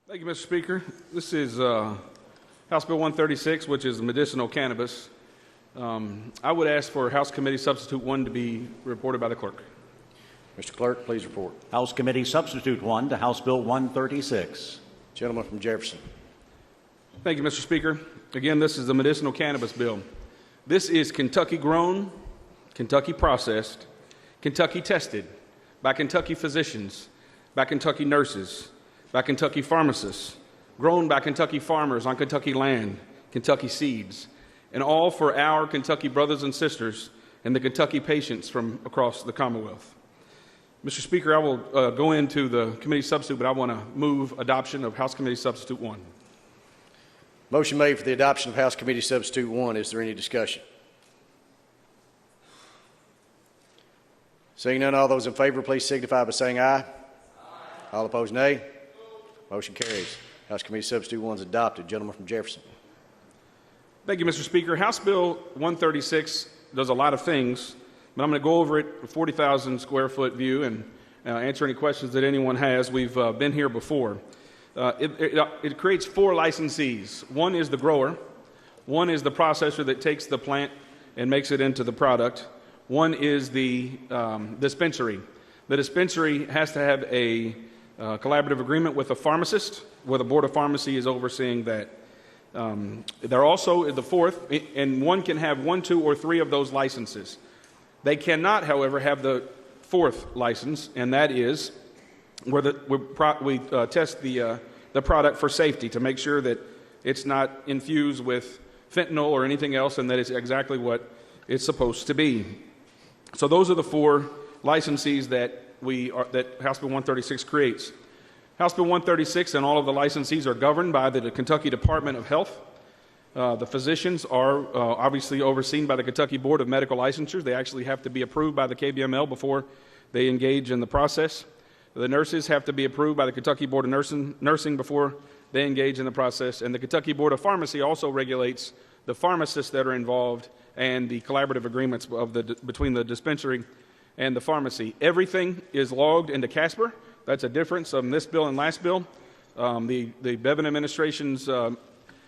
Thank you, Mr. Speaker. This is House Bill 136, which is medicinal cannabis. I would ask for House Committee Substitute 1 to be reported by the clerk. Mr. Clerk, please report. House Committee Substitute 1 to House Bill 136. Gentleman from Jefferson. Thank you, Mr. Speaker. Again, this is the medicinal cannabis bill. This is Kentucky grown, Kentucky processed, Kentucky tested by Kentucky physicians, by Kentucky nurses, by Kentucky pharmacists, grown by Kentucky farmers on Kentucky land, Kentucky seeds, and all for our Kentucky brothers and sisters and the Kentucky patients from across the Commonwealth. Mr. Speaker, I will go into the committee substitute, but I want to move adoption of House Committee Substitute 1. Motion made for the adoption of House Committee Substitute 1. Is there any discussion? Seeing none, all those in favor, please signify by saying aye. Aye. All opposed, nay. Motion carries. House Committee Substitute 1 is adopted. Gentleman from Jefferson. Thank you, Mr. Speaker. House Bill 136 does a lot of things, but I'm going to go over it a 40,000 square foot view and answer any questions that anyone has. We've been here before. It creates 4 licensees. One is the grower. One is the processor that takes the plant and makes it into the product. One is the dispensary. The dispensary has to have a collaborative agreement with a pharmacist, where the Board of Pharmacy is overseeing that. There also is the fourth, and one can have 1, 2, or 3 of those licenses. They cannot, however, have the 4th license, and that is where we test the product for safety to make sure that it's not infused with fentanyl or anything else, and that it's exactly what it's supposed to be. So those are the 4 licensees that House Bill 136 creates. House Bill 136 and all of the licensees are governed by the Kentucky Department of Health. The physicians are obviously overseen by the Kentucky Board of Medical Licensure. They actually have to be approved by the KBML before they engage in the process. The nurses have to be approved by the Kentucky Board of Nursing before they engage in the process. And the Kentucky Board of Pharmacy also regulates the pharmacists that are involved and the collaborative agreements between the dispensary and the pharmacy. Everything is logged into Casper. That's a difference of this bill and last bill. The Bevan administration's Health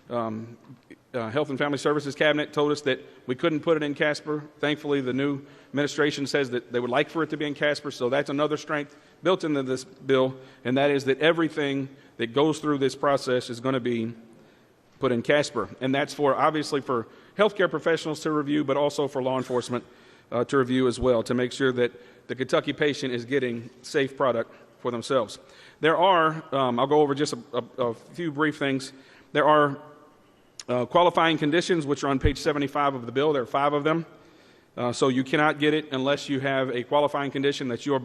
and Family Services Cabinet told us that we couldn't put it in Casper. Thankfully, the new administration says that they would like for it to be in Casper, so that's another strength built into this bill, and that is that everything that goes through this process is going to be put in Casper. And that's obviously for healthcare professionals to review, but also for law enforcement to review as well, to make sure that the Kentucky patient is getting safe product for themselves. There are, I'll go over just a few brief things. There are qualifying conditions, which are on page 75 of the bill. There are 5 of them. So you cannot get it unless you have a qualifying condition that your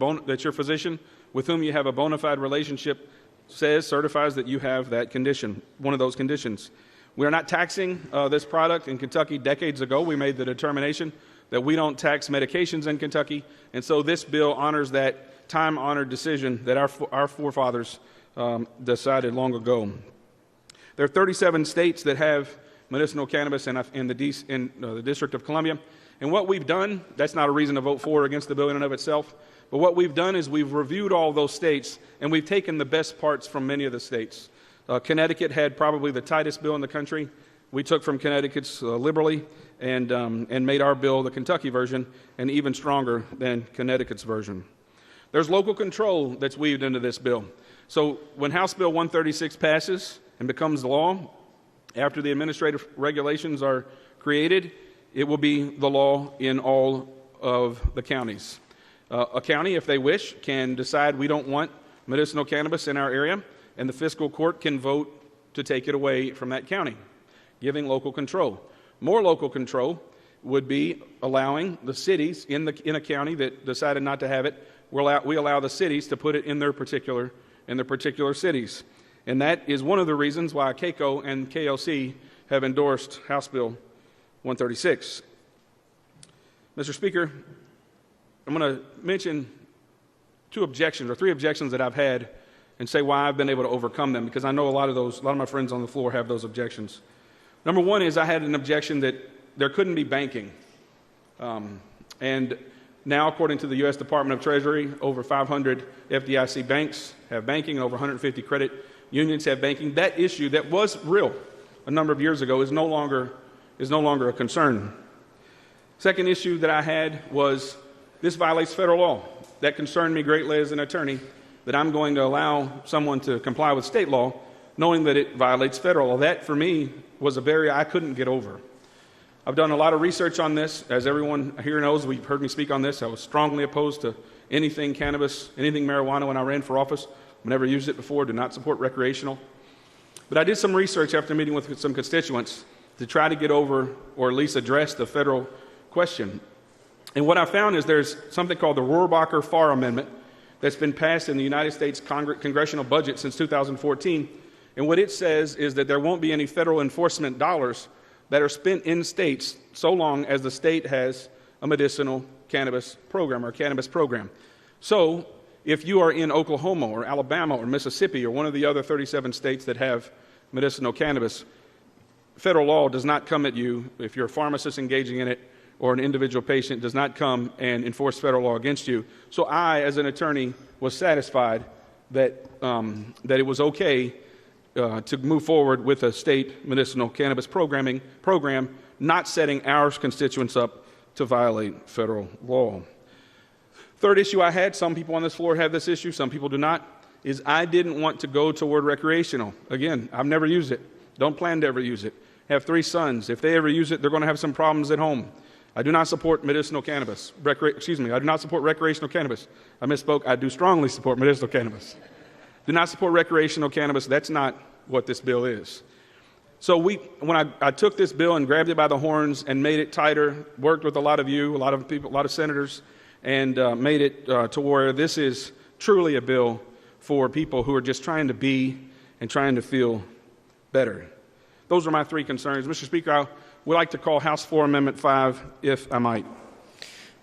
physician, with whom you have a bona fide relationship, certifies that you have that condition, one of those conditions. We are not taxing this product in Kentucky. Decades ago, we made the determination that we don't tax medications in Kentucky, and so this bill honors that time-honored decision that our forefathers decided long ago. There are 37 states that have medicinal cannabis in the District of Columbia, and what we've done, that's not a reason to vote for or against the bill in and of itself, but what we've done is we've reviewed all those states, and we've taken the best parts from many of the states. Connecticut had probably the tightest bill in the country. We took from Connecticut's liberally and made our bill, the Kentucky version, and even stronger than Connecticut's version. There's local control that's weaved into this bill. So when House Bill 136 passes and becomes law, after the administrative regulations are created, it will be the law in all of the counties. A county, if they wish, can decide we don't want medicinal cannabis in our area, and the fiscal court can vote to take it away from that county, giving local control. More local control would be allowing the cities in a county that decided not to have it. We allow the cities to put it in their particular cities, and that is one of the reasons why KCO and KLC have endorsed House Bill 136. Mr. Speaker, I'm going to mention 3 objections that I've had and say why I've been able to overcome them, because I know a lot of my friends on the floor have those objections. Number one is I had an objection that there couldn't be banking. And now, according to the U.S. Department of Treasury, over 500 FDIC banks have banking, and over 150 credit unions have banking. That issue that was real a number of years ago is no longer a concern. Second issue that I had was this violates federal law. That concerned me greatly as an attorney, that I'm going to allow someone to comply with state law knowing that it violates federal law. That, for me, was a barrier I couldn't get over. I've done a lot of research on this. As everyone here knows, we've heard me speak on this. I was strongly opposed to anything cannabis, anything marijuana when I ran for office. I've never used it before, do not support recreational. But I did some research after meeting with some constituents to try to get over or at least address the federal question. And what I found is there's something called the Rohrabacher-Farr Amendment that's been passed in the United States congressional budget since 2014. And what it says is that there won't be any federal enforcement dollars that are spent in states so long as the state has a medicinal cannabis program or cannabis program. So if you are in Oklahoma or Alabama or Mississippi or one of the other 37 states that have medicinal cannabis, federal law does not come at you. If you're a pharmacist engaging in it or an individual patient, does not come and enforce federal law against you. So I, as an attorney, was satisfied that it was okay to move forward with a state medicinal cannabis program, not setting our constituents up to violate federal law. Third issue I had, some people on this floor have this issue, some people do not, is I didn't want to go toward recreational. Again, I've never used it. Don't plan to ever use it. Have 3 sons. If they ever use it, they're going to have some problems at home. I do not support medicinal cannabis. I do not support recreational cannabis. I misspoke. I do strongly support medicinal cannabis. Do not support recreational cannabis. That's not what this bill is. So when I took this bill and grabbed it by the horns and made it tighter, worked with a lot of you, a lot of people, a lot of senators, and made it to where this is truly a bill for people who are just trying to be and trying to feel better. Those are my 3 concerns. Mr. Speaker, I would like to call House Floor Amendment 5, if I might.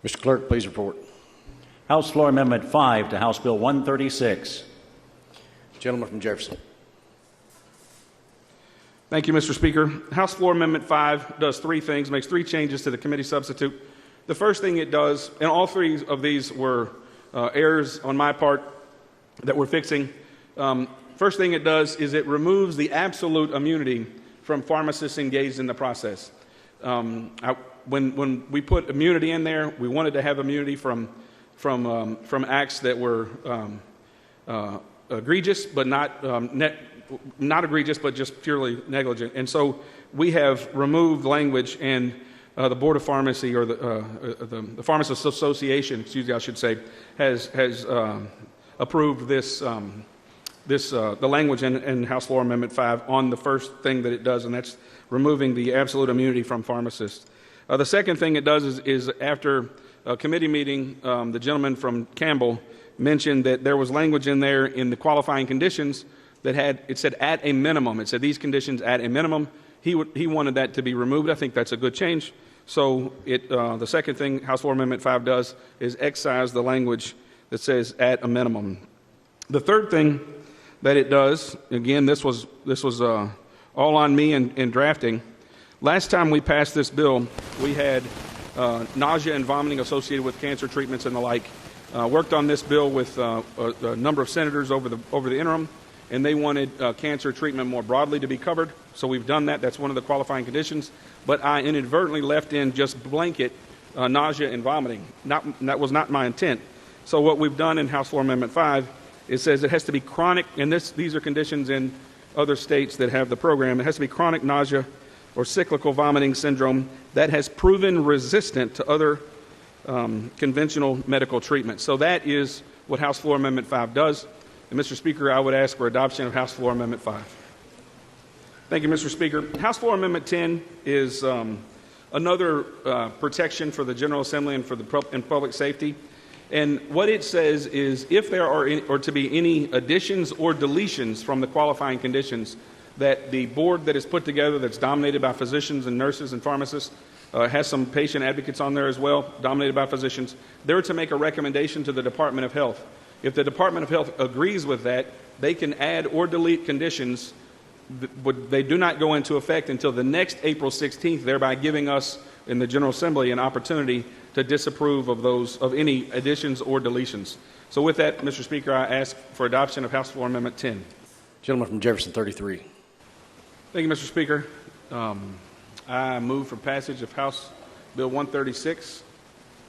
Mr. Clerk, please report. House Floor Amendment 5 to House Bill 136. Gentleman from Jefferson. Thank you, Mr. Speaker. House Floor Amendment 5 does 3 things, makes 3 changes to the committee substitute. The first thing it does, and all 3 of these were errors on my part that we're fixing. First thing it does is it removes the absolute immunity from pharmacists engaged in the process. When we put immunity in there, we wanted to have immunity from acts that were egregious, but not egregious, but just purely negligent. And so we have removed language, and the Board of Pharmacy, or the Pharmacists Association, I should say, has approved the language in House Floor Amendment 5 on the first thing that it does, and that's removing the absolute immunity from pharmacists. The second thing it does is after a committee meeting, the gentleman from Campbell mentioned that there was language in there in the qualifying conditions that it said at a minimum. It said these conditions at a minimum. He wanted that to be removed. I think that's a good change. So the second thing House Floor Amendment 5 does is excise the language that says at a minimum. The third thing that it does, again, this was all on me in drafting. Last time we passed this bill, we had nausea and vomiting associated with cancer treatments and the like. Worked on this bill with a number of senators over the interim, and they wanted cancer treatment more broadly to be covered. So we've done that. That's one of the qualifying conditions. But I inadvertently left in just blanket nausea and vomiting. That was not my intent. So what we've done in House Floor Amendment 5, it says it has to be chronic, and these are conditions in other states that have the program. It has to be chronic nausea or cyclical vomiting syndrome that has proven resistant to other conventional medical treatment. So that is what House Floor Amendment 5 does. And Mr. Speaker, I would ask for adoption of House Floor Amendment 5. Thank you, Mr. Speaker. House Floor Amendment 10 is another protection for the General Assembly and for public safety. And what it says is if there are to be any additions or deletions from the qualifying conditions, that the board that is put together that's dominated by physicians and nurses and pharmacists, has some patient advocates on there as well, dominated by physicians, they're to make a recommendation to the Department of Health. If the Department of Health agrees with that, they can add or delete conditions, but they do not go into effect until the next April 16th, thereby giving us in the General Assembly an opportunity to disapprove of any additions or deletions. So with that, Mr. Speaker, I ask for adoption of House Floor Amendment 10. Gentleman from Jefferson, 33. Thank you, Mr. Speaker. I move for passage of House Bill 136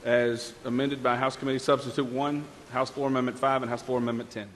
as amended by House Committee Substitute 1, House Floor Amendment 5, and House Floor Amendment 10.